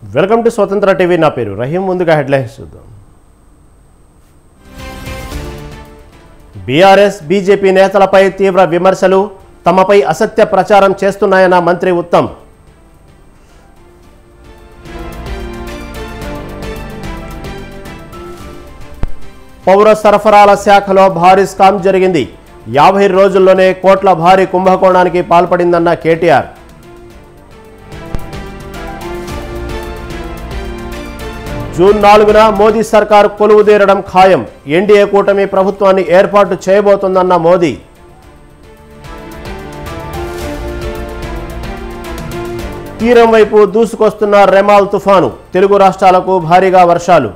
Welcome to స్వతంత్ర TV. నా పేరు రహీం. ముందుగా హెడ్లైన్స్ చూద్దాం. బీఆర్ఎస్ బీజేపీ నేతలపై తీవ్ర విమర్శలు, తమపై అసత్య ప్రచారం చేస్తున్నాయన్న మంత్రి ఉత్తమ్. పౌర సరఫరాల శాఖలో భారీ స్కామ్ జరిగింది. 50 రోజుల్లోనే కోట్ల భారీ కుంభకోణానికి పాల్పడిందన్న కేటీఆర్. జూన్ 4న మోదీ సర్కారు కొలువుదీరడం ఖాయం. ఎన్డీఏ కూటమి ప్రభుత్వాన్ని ఏర్పాటు చేయబోతోందన్న మోదీ. తీరం వైపు దూసుకొస్తున్న రెమాల్ తుఫాను, తెలుగు రాష్ట్రాలకు భారీగా వర్షాలు.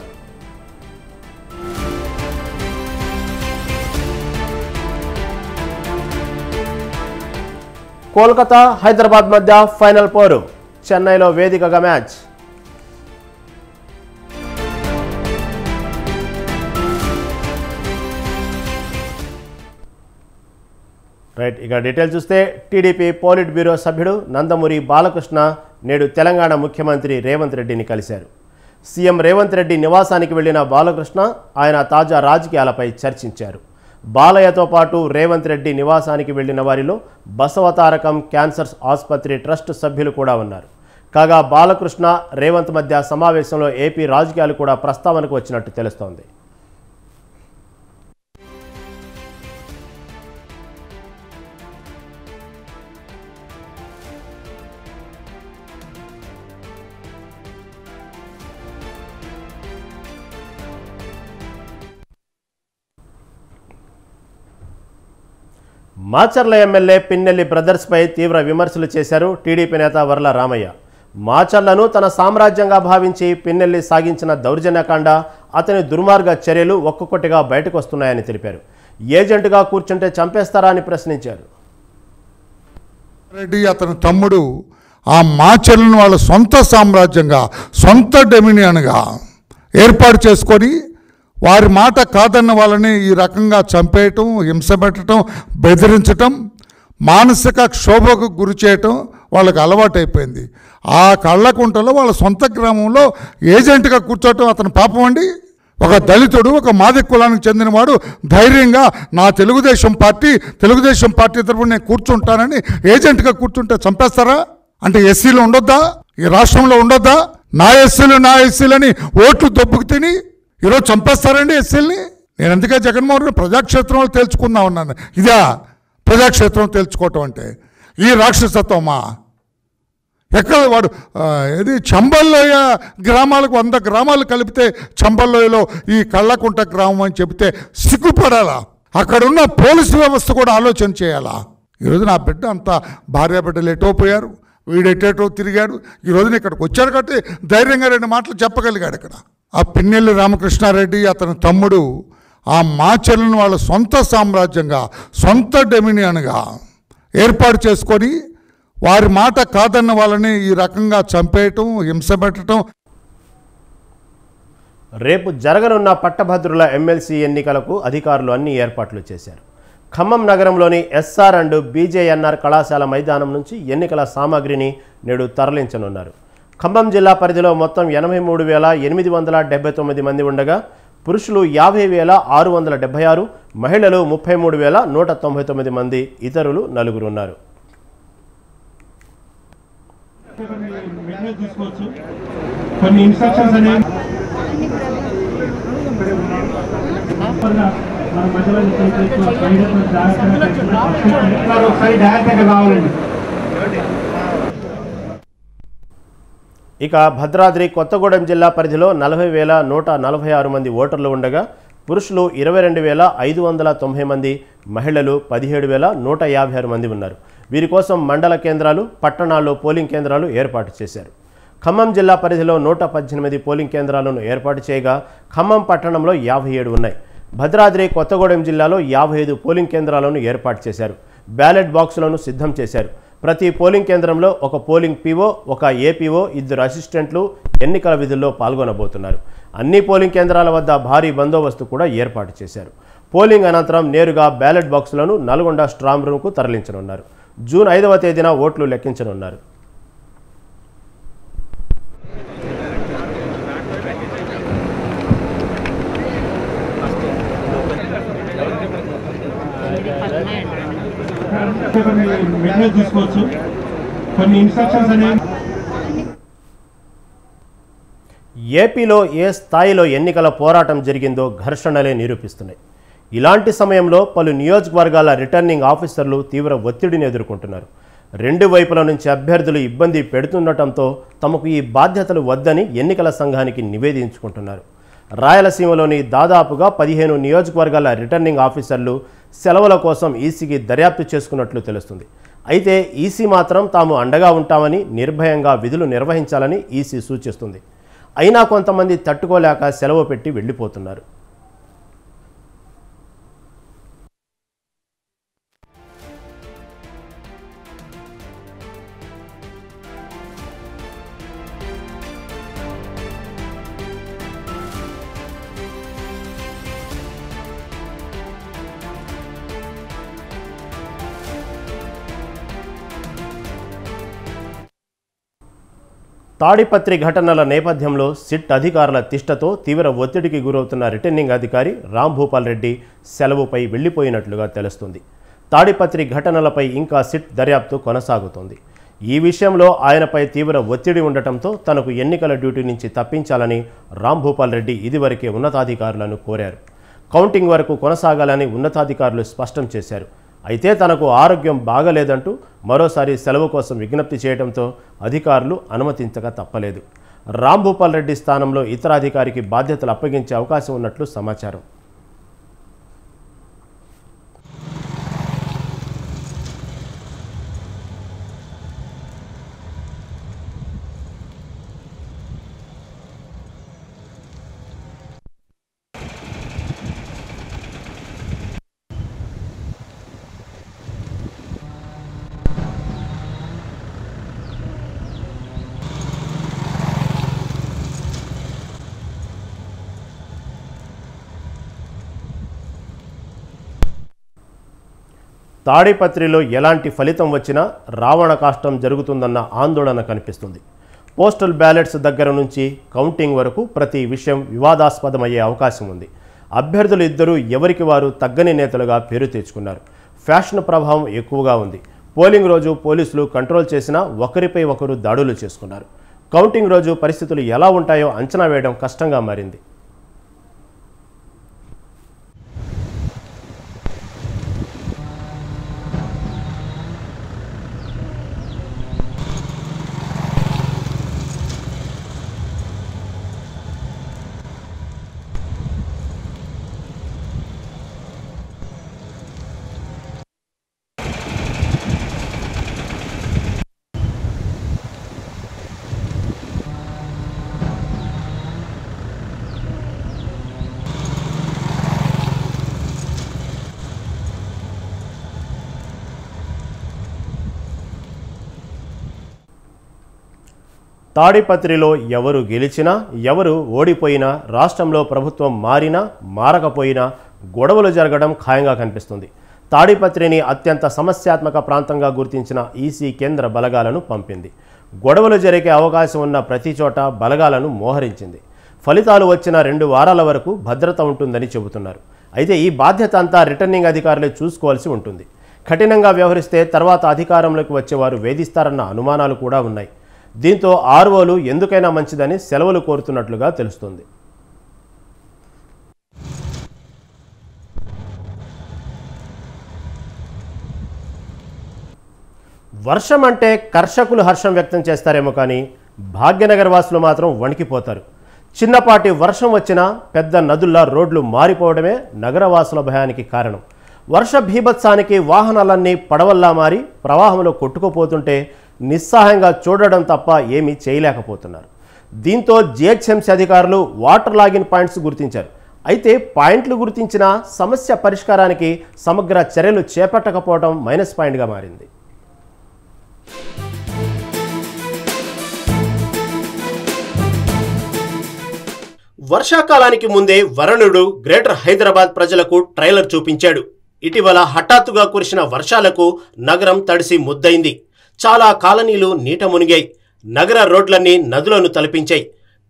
కోల్కతా హైదరాబాద్ మధ్య ఫైనల్ పోరు, చెన్నైలో వేదికగా మ్యాచ్. రైట్, ఇక డీటెయిల్స్ చూస్తే టీడీపీ పోలిట్ బ్యూరో సభ్యుడు నందమూరి బాలకృష్ణ నేడు తెలంగాణ ముఖ్యమంత్రి రేవంత్ రెడ్డిని కలిశారు. సీఎం రేవంత్ రెడ్డి నివాసానికి వెళ్లిన బాలకృష్ణ ఆయన తాజా రాజకీయాలపై చర్చించారు. బాలయ్యతో పాటు రేవంత్ రెడ్డి నివాసానికి వెళ్లిన వారిలో బసవతారకం క్యాన్సర్ ఆసుపత్రి ట్రస్ట్ సభ్యులు కూడా ఉన్నారు. కాగా బాలకృష్ణ రేవంత్ మధ్య సమావేశంలో ఏపీ రాజకీయాలు కూడా ప్రస్తావనకు వచ్చినట్టు తెలుస్తోంది. మాచర్ల ఎమ్మెల్యే పిన్నెల్లి బ్రదర్స్పై తీవ్ర విమర్శలు చేశారు టీడీపీ నేత వర్ల రామయ్య. మాచర్లను తన సామ్రాజ్యంగా భావించి పిన్నెల్లి సాగించిన దౌర్జన్యకాండ, అతని దుర్మార్గ చర్యలు ఒక్కొక్కటిగా బయటకు వస్తున్నాయని తెలిపారు. ఏజెంటుగా కూర్చుంటే చంపేస్తారా అని ప్రశ్నించారు. రెడ్డి అతని తమ్ముడు ఆ మాచర్లను వాళ్ళ సొంత సామ్రాజ్యంగా, సొంత డొమినియన్గా ఏర్పాటు చేసుకొని వారి మాట కాదన్న వాళ్ళని ఈ రకంగా చంపేయటం, హింస పెట్టడం, బెదిరించటం, మానసిక క్షోభకు గురి చేయటం వాళ్ళకి అలవాటైపోయింది. ఆ కళ్ళకుంటలో వాళ్ళ సొంత గ్రామంలో ఏజెంట్గా కూర్చోవటం అతని పాపం అండి. ఒక దళితుడు, ఒక మాదిగ కులానికి చెందినవాడు ధైర్యంగా నా తెలుగుదేశం పార్టీ తరఫున నేను కూర్చుంటానని ఏజెంట్గా కూర్చుంటే చంపేస్తారా? అంటే ఎస్సీలు ఉండొద్దా? ఈ రాష్ట్రంలో ఉండొద్దా? నా ఎస్సీలని ఓట్లు దొబ్బుకు తిని ఈరోజు చంపేస్తారండి ఎస్సీల్ని. నేను అందుకే జగన్మోహన్ రెడ్డి ప్రజాక్షేత్రంలో తేల్చుకుందాం ఉన్నాను. ఇదా ప్రజాక్షేత్రం తేల్చుకోవటం అంటే? ఈ రాక్షసత్వమా? ఎక్కడ వాడు ఇది చంబల్లోయ గ్రామాలకు 100 గ్రామాలు కలిపితే చంబల్లోయలో ఈ కళ్ళకుంట గ్రామం అని చెబితే సిగ్గుపడాలా? అక్కడున్న పోలీసు వ్యవస్థ కూడా ఆలోచన చేయాలా? ఈరోజు నా బిడ్డ అంతా భార్యాబిడ్డలు ఎటో పోయారు, వీడెటేటో తిరిగాడు. ఈ రోజున ఇక్కడికి వచ్చారు కాబట్టి ధైర్యంగా 2 మాటలు చెప్పగలిగాడు. ఇక్కడ ఆ పిన్నెల్లి రామకృష్ణారెడ్డి అతని తమ్ముడు ఆ మాచర్లను వాళ్ళ సొంత సామ్రాజ్యంగా, సొంత డొమినియన్గా ఏర్పాటు చేసుకొని వారి మాట కాదన్న వాళ్ళని ఈ రకంగా చంపేయటం, హింస పెట్టడం. రేపు జరగనున్న పట్టభద్రుల ఎమ్మెల్సీ ఎన్నికలకు అధికారులు అన్ని ఏర్పాట్లు చేశారు. ఖమ్మం నగరంలోని ఎస్ఆర్ అండ్ బీజేఎన్ఆర్ కళాశాల మైదానం నుంచి ఎన్నికల సామాగ్రిని నేడు తరలించనున్నారు. ఖమ్మం జిల్లా పరిధిలో మొత్తం 83,879 మంది ఉండగా పురుషులు 50,676, మహిళలు 33,199 మంది, ఇతరులు 4 ఉన్నారు. ఇక భద్రాద్రి కొత్తగూడెం జిల్లా పరిధిలో 40,146 మంది ఓటర్లు ఉండగా పురుషులు 22,590 మంది, మహిళలు 17,156 మంది ఉన్నారు. వీరి కోసం మండల కేంద్రాలు, పట్టణాల్లో పోలింగ్ కేంద్రాలు ఏర్పాటు చేశారు. ఖమ్మం జిల్లా పరిధిలో 118 పోలింగ్ కేంద్రాలను ఏర్పాటు చేయగా ఖమ్మం పట్టణంలో 57 ఉన్నాయి. భద్రాద్రి కొత్తగూడెం జిల్లాలో 55 పోలింగ్ కేంద్రాలను ఏర్పాటు చేశారు. బ్యాలెట్ బాక్సులను సిద్ధం చేశారు. ప్రతి పోలింగ్ కేంద్రంలో ఒక పోలింగ్ పీఓ, ఒక ఏపీఓ, 2 అసిస్టెంట్లు ఎన్నికల విధుల్లో పాల్గొనబోతున్నారు. అన్ని పోలింగ్ కేంద్రాల వద్ద భారీ బందోబస్తు కూడా ఏర్పాటు చేశారు. పోలింగ్ అనంతరం నేరుగా బ్యాలెట్ బాక్సులను నల్గొండ స్ట్రాంగ్ రూమ్కు తరలించనున్నారు. జూన్ 5వ తేదీన ఓట్లు లెక్కించనున్నారు. వెంటనే తీసుకోవచ్చు. కొన్ని ఇన్స్ట్రక్షన్స్ అనేవి ఏపీలో ఏ స్థాయిలో ఎన్నికల పోరాటం జరిగిందో ఘర్షణలే నిరూపిస్తున్నాయి. ఇలాంటి సమయంలో పలు నియోజకవర్గాల రిటర్నింగ్ ఆఫీసర్లు తీవ్ర ఒత్తిడిని ఎదుర్కొంటున్నారు. రెండు వైపుల నుంచి అభ్యర్థులు ఇబ్బంది పెడుతుండటంతో తమకు ఈ బాధ్యతలు వద్దని ఎన్నికల సంఘానికి నివేదించుకుంటున్నారు. రాయలసీమలోని దాదాపుగా 15 నియోజకవర్గాల రిటర్నింగ్ ఆఫీసర్లు సెలవుల కోసం ఈసీకి దర్యాప్తు చేసుకున్నట్లు తెలుస్తుంది. అయితే ఈసీ మాత్రం తాము అండగా ఉంటామని నిర్భయంగా విధులు నిర్వహించాలని ఈసీ సూచిస్తుంది. అయినా కొంతమంది తట్టుకోలేక సెలవు పెట్టి వెళ్ళిపోతున్నారు. తాడిపత్రి ఘటనల నేపథ్యంలో సిట్ అధికారుల తిష్టతో తీవ్ర ఒత్తిడికి గురవుతున్న రిటర్నింగ్ అధికారి రాంభూపాల్ రెడ్డి సెలవుపై వెళ్లిపోయినట్లుగా తెలుస్తుంది. తాడిపత్రి ఘటనలపై ఇంకా సిట్ దర్యాప్తు కొనసాగుతోంది. ఈ విషయంలో ఆయనపై తీవ్ర ఒత్తిడి ఉండటంతో తనకు ఎన్నికల డ్యూటీ నుంచి తప్పించాలని రాంభూపాల్ రెడ్డి ఇదివరకే ఉన్నతాధికారులను కోరారు. కౌంటింగ్ వరకు కొనసాగాలని ఉన్నతాధికారులు స్పష్టం చేశారు. అయితే తనకు ఆరోగ్యం బాగలేదంటూ మరోసారి సెలవు కోసం విజ్ఞప్తి చేయడంతో అధికారులు అనుమతించక తప్పలేదు. రాంభూపాల్ రెడ్డి స్థానంలో ఇతర అధికారికి బాధ్యతలు అప్పగించే అవకాశం ఉన్నట్లు సమాచారం. తాడిపత్రిలో ఎలాంటి ఫలితం వచ్చినా రావణ కాష్టం జరుగుతుందన్న ఆందోళన కనిపిస్తుంది. పోస్టల్ బ్యాలెట్స్ దగ్గర నుంచి కౌంటింగ్ వరకు ప్రతి విషయం వివాదాస్పదమయ్యే అవకాశం ఉంది. అభ్యర్థులు ఇద్దరూ ఎవరికి వారు తగ్గని నేతలుగా పేరు తెచ్చుకున్నారు. ఫ్యాషన్ ప్రభావం ఎక్కువగా ఉంది. పోలింగ్ రోజు పోలీసులు కంట్రోల్ చేసినా ఒకరిపై ఒకరు దాడులు చేసుకున్నారు. కౌంటింగ్ రోజు పరిస్థితులు ఎలా ఉంటాయో అంచనా వేయడం కష్టంగా మారింది. తాడిపత్రిలో ఎవరు గెలిచినా ఎవరు ఓడిపోయినా రాష్ట్రంలో ప్రభుత్వం మారినా మారకపోయినా గొడవలు జరగడం ఖాయంగా కనిపిస్తుంది. తాడిపత్రిని అత్యంత సమస్యాత్మక ప్రాంతంగా గుర్తించిన ఈసీ కేంద్ర బలగాలను పంపింది. గొడవలు జరిగే అవకాశం ఉన్న ప్రతి చోట బలగాలను మోహరించింది. ఫలితాలు వచ్చిన 2 వారాల వరకు భద్రత ఉంటుందని చెబుతున్నారు. అయితే ఈ బాధ్యత అంతా రిటర్నింగ్ అధికారులే చూసుకోవాల్సి ఉంటుంది. కఠినంగా వ్యవహరిస్తే తర్వాత అధికారంలోకి వచ్చేవారు వేధిస్తారన్న అనుమానాలు కూడా ఉన్నాయి. దీంతో ఆర్ఓలు ఎందుకైనా మంచిదని సెలవులు కోరుతున్నట్లుగా తెలుస్తుంది. వర్షం అంటే కర్షకులు హర్షం వ్యక్తం చేస్తారేమో కానీ భాగ్యనగర్ వాసులు మాత్రం వణికిపోతారు. చిన్నపాటి వర్షం వచ్చినా పెద్ద నదుల్లా రోడ్లు మారిపోవడమే నగరవాసుల భయానికి కారణం. వర్ష భీభత్సానికి వాహనాలన్నీ పడవల్లా మారి ప్రవాహంలో కొట్టుకుపోతుంటే నిస్సహాయంగా చూడడం తప్ప ఏమీ చేయలేకపోతున్నారు. దీంతో జిహెచ్ఎంసీ అధికారులు వాటర్ లాగిన్ పాయింట్స్ గుర్తించారు. అయితే పాయింట్లు గుర్తించిన సమస్య పరిష్కారానికి సమగ్ర చర్యలు చేపట్టకపోవడం మైనస్ పాయింట్గా మారింది. వర్షాకాలానికి ముందే వరుణుడు గ్రేటర్ హైదరాబాద్ ప్రజలకు ట్రైలర్ చూపించాడు. ఇటీవల హఠాత్తుగా కురిసిన వర్షాలకు నగరం తడిసి ముద్దైంది. చాలా కాలనీలు నీట మునిగాయి. నగర రోడ్లన్నీ నదులను తలపించాయి.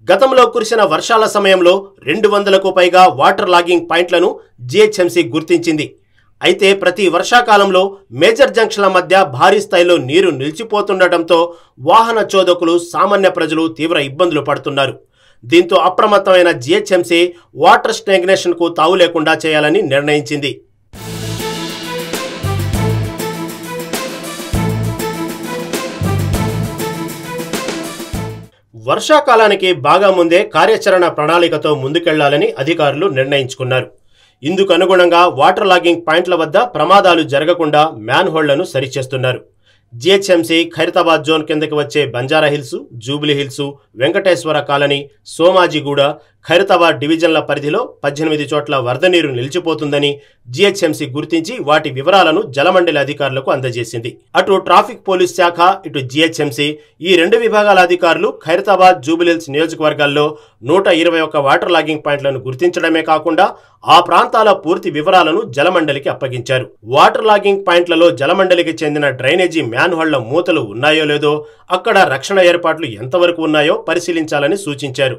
గతంలో కురిసిన వర్షాల సమయంలో 200కు పైగా వాటర్ లాగింగ్ పాయింట్లను జిహెచ్ఎంసీ గుర్తించింది. అయితే ప్రతి వర్షాకాలంలో మేజర్ జంక్షన్ల మధ్య భారీ స్థాయిలో నీరు నిలిచిపోతుండటంతో వాహన చోదకులు సామాన్య ప్రజలు తీవ్ర ఇబ్బందులు పడుతున్నారు. దీంతో అప్రమత్తమైన జీహెచ్ఎంసీ వాటర్ స్టాగ్నేషన్కు తావు లేకుండా చేయాలని నిర్ణయించింది. వర్షాకాలానికి బాగా ముందే కార్యాచరణ ప్రణాళికతో ముందుకెళ్లాలని అధికారులు నిర్ణయించుకున్నారు. ఇందుకు అనుగుణంగా వాటర్ లాగింగ్ పాయింట్ల వద్ద ప్రమాదాలు జరగకుండా మ్యాన్ హోల్డ్లను సరిచేస్తున్నారు. జీహెచ్ఎంసీ ఖైరతాబాద్ జోన్ కిందకి వచ్చే బంజారా హిల్స్, జూబ్లీ హిల్స్, వెంకటేశ్వర కాలనీ, సోమాజిగూడ, ఖైరతాబాద్ డివిజన్ల పరిధిలో 18 చోట్ల వరద నీరు నిలిచిపోతుందని జీహెచ్ఎంసీ గుర్తించి వాటి వివరాలను జలమండలి అధికారులకు అందజేసింది. అటు ట్రాఫిక్ పోలీస్ శాఖ, ఇటు జీహెచ్ఎంసీ ఈ 2 విభాగాల అధికారులు ఖైరతాబాద్, జూబ్లీహిల్స్ నియోజకవర్గాల్లో 121 వాటర్ లాగింగ్ పాయింట్లను గుర్తించడమే కాకుండా ఆ ప్రాంతాల పూర్తి వివరాలను జలమండలికి అప్పగించారు. వాటర్ లాగింగ్ పాయింట్లలో జలమండలికి చెందిన డ్రైనేజీ మ్యాన్ హోల్డ్ల మూతలు ఉన్నాయో లేదో, అక్కడ రక్షణ ఏర్పాట్లు ఎంతవరకు ఉన్నాయో పరిశీలించాలని సూచించారు.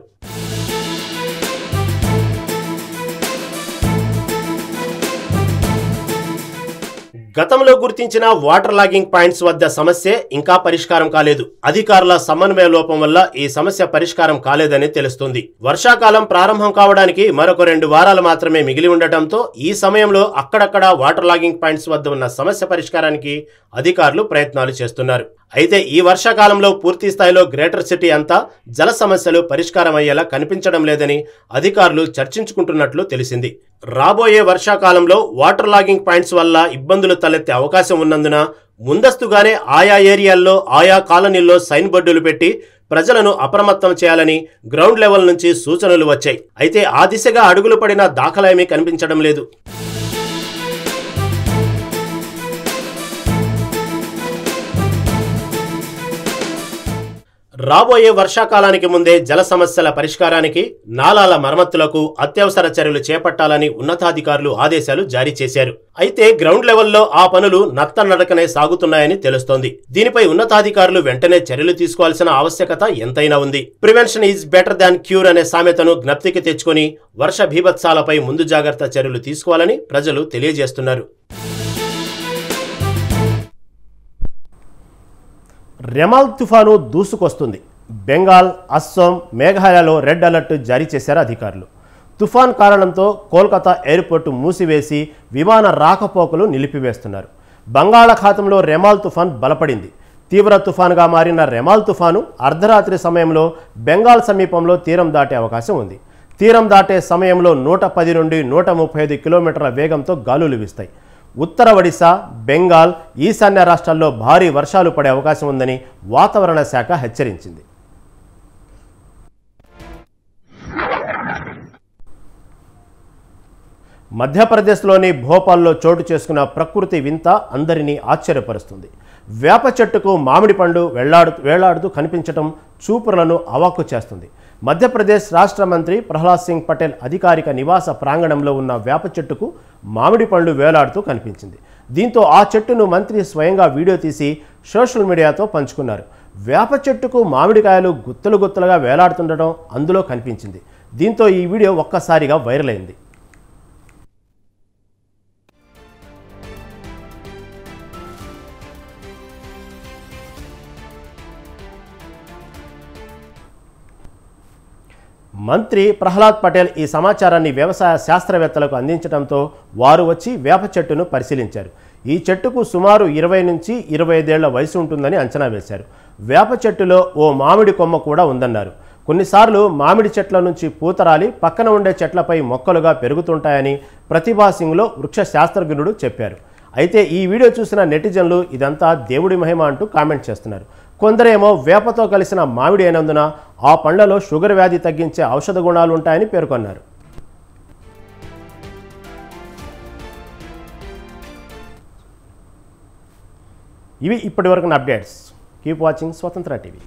గతంలో గుర్తించిన వాటర్ లాగింగ్ పాయింట్స్ వద్ద సమస్య ఇంకా పరిష్కారం కాలేదు. అధికారుల సమన్వయ లోపం వల్ల ఈ సమస్య పరిష్కారం కాలేదని తెలుస్తుంది. వర్షాకాలం ప్రారంభం కావడానికి మరొక 2 వారాలు మాత్రమే మిగిలి ఉండటంతో ఈ సమయంలో అక్కడక్కడ వాటర్ లాగింగ్ పాయింట్స్ వద్ద ఉన్న సమస్య పరిష్కారానికి అధికారులు ప్రయత్నాలు చేస్తున్నారు. అయితే ఈ వర్షాకాలంలో పూర్తి స్థాయిలో గ్రేటర్ సిటీ అంతా జల సమస్యలు పరిష్కారం అయ్యేలా కనిపించడం లేదని అధికారులు చర్చించుకుంటున్నట్లు తెలిసింది. రాబోయే వర్షాకాలంలో వాటర్ లాగింగ్ పాయింట్స్ వల్ల ఇబ్బందులు తలెత్తే అవకాశం ఉన్నందున ముందస్తుగానే ఆయా ఏరియాల్లో, ఆయా కాలనీల్లో సైన్ బోర్డులు పెట్టి ప్రజలను అప్రమత్తం చేయాలని గ్రౌండ్ లెవెల్ నుంచి సూచనలు వచ్చాయి. అయితే ఆ దిశగా అడుగులు పడిన దాఖలేమీ కనిపించడం లేదు. రాబోయే వర్షాకాలానికి ముందే జల సమస్యల పరిష్కారానికి, నాలాల మరమ్మతులకు అత్యవసర చర్యలు చేపట్టాలని ఉన్నతాధికారులు ఆదేశాలు జారీ చేశారు. అయితే గ్రౌండ్ లెవెల్లో ఆ పనులు నత్తనడకనే సాగుతున్నాయని తెలుస్తోంది. దీనిపై ఉన్నతాధికారులు వెంటనే చర్యలు తీసుకోవాల్సిన ఆవశ్యకత ఎంతైనా ఉంది. Prevention is better than cure అనే సామెతను జ్ఞప్తికి తెచ్చుకొని వర్ష భీభత్సాలపై ముందు జాగ్రత్త చర్యలు తీసుకోవాలని ప్రజలు తెలియజేస్తున్నారు. రెమాల్ తుఫాను దూసుకొస్తుంది. బెంగాల్, అస్సాం, మేఘాలయలో రెడ్ అలర్ట్ జారీ చేశారు అధికారులు. తుఫాన్ కారణంతో కోల్కతా ఎయిర్పోర్టు మూసివేసి విమాన రాకపోకలు నిలిపివేస్తున్నారు. బంగాళాఖాతంలో రెమాల్ తుఫాన్ బలపడింది. తీవ్ర తుఫానుగా మారిన రెమాల్ తుఫాను అర్ధరాత్రి సమయంలో బెంగాల్ సమీపంలో తీరం దాటే అవకాశం ఉంది. తీరం దాటే సమయంలో 110 నుండి 135 కిలోమీటర్ల వేగంతో గాలులు వీస్తాయి. ఉత్తర ఒడిశా, బెంగాల్, ఈశాన్య రాష్ట్రాల్లో భారీ వర్షాలు పడే అవకాశం ఉందని వాతావరణ శాఖ హెచ్చరించింది. మధ్యప్రదేశ్లోని భోపాల్లో చోటు చేసుకున్న ప్రకృతి వింత అందరినీ ఆశ్చర్యపరుస్తుంది. వేప చెట్టుకు మామిడి పండు వేలాడుతూ కనిపించడం చూపులను అవాక్కు చేస్తుంది. మధ్యప్రదేశ్ రాష్ట్ర మంత్రి ప్రహ్లాద్ సింగ్ పటేల్ అధికారిక నివాస ప్రాంగణంలో ఉన్న వేప చెట్టుకు మామిడి పండు వేలాడుతూ కనిపించింది. దీంతో ఆ చెట్టును మంత్రి స్వయంగా వీడియో తీసి సోషల్ మీడియాతో పంచుకున్నారు. వేప చెట్టుకు మామిడికాయలు గుత్తలు గుత్తలుగా వేలాడుతుండటం అందులో కనిపించింది. దీంతో ఈ వీడియో ఒక్కసారిగా వైరల్ అయింది. మంత్రి ప్రహ్లాద్ పటేల్ ఈ సమాచారాన్ని వ్యవసాయ శాస్త్రవేత్తలకు అందించడంతో వారు వచ్చి వేప చెట్టును పరిశీలించారు. ఈ చెట్టుకు సుమారు 20 నుంచి 25 ఏళ్ల వయసు ఉంటుందని అంచనా వేశారు. వేప చెట్టులో ఓ మామిడి కొమ్మ కూడా ఉందన్నారు. కొన్నిసార్లు మామిడి చెట్ల నుంచి పూతరాలి పక్కన ఉండే చెట్లపై మొక్కలుగా పెరుగుతుంటాయని ప్రతిభా సింగ్లో వృక్ష శాస్త్రజ్ఞుడు చెప్పారు. అయితే ఈ వీడియో చూసిన నెటిజన్లు ఇదంతా దేవుడి మహిమ అంటూ కామెంట్ చేస్తున్నారు. కొందరేమో వేపతో కలిసిన మామిడి అయినందున ఆ పండ్లలో షుగర్ వ్యాధి తగ్గించే ఔషధ గుణాలు ఉంటాయని పేర్కొన్నారు. ఇవి ఇప్పటివరకు అప్డేట్స్. కీప్ వాచింగ్ స్వతంత్ర టీవీ.